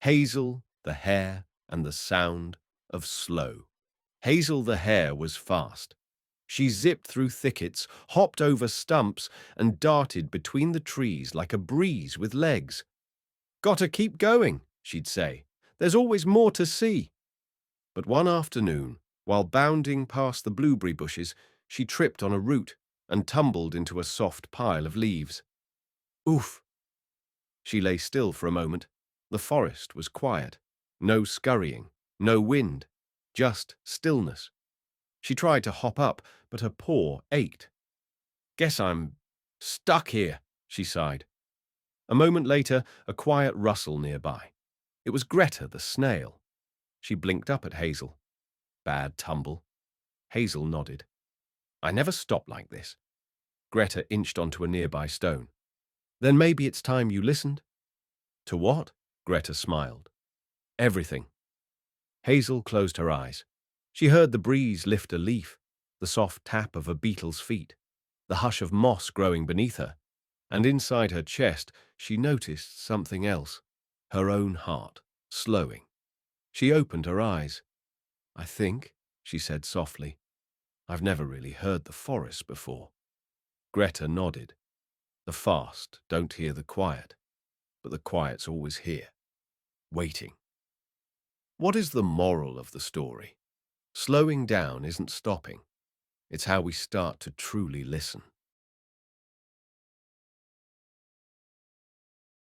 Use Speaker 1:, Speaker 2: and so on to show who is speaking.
Speaker 1: Hazel, the Hare, and the Sound of Slow. Hazel the Hare was fast. She zipped through thickets, hopped over stumps, and darted between the trees like a breeze with legs. "Gotta keep going," she'd say. "There's always more to see." But one afternoon, while bounding past the blueberry bushes, she tripped on a root and tumbled into a soft pile of leaves. Oof! She lay still for a moment. The forest was quiet. No scurrying, no wind, just stillness. She tried to hop up, but her paw ached. "Guess I'm stuck here," she sighed. A moment later, a quiet rustle nearby. It was Greta the Snail. She blinked up at Hazel. "Bad tumble." Hazel nodded. "I never stop like this." Greta inched onto a nearby stone. "Then maybe it's time you listened." "To what?" Greta smiled. "Everything." Hazel closed her eyes. She heard the breeze lift a leaf, the soft tap of a beetle's feet, the hush of moss growing beneath her, and inside her chest she noticed something else, her own heart, slowing. She opened her eyes. "I think," she said softly, "I've never really heard the forest before." Greta nodded. The fast don't hear the quiet, but the quiet's always here, waiting. What is the moral of the story? Slowing down isn't stopping. It's how we start to truly listen.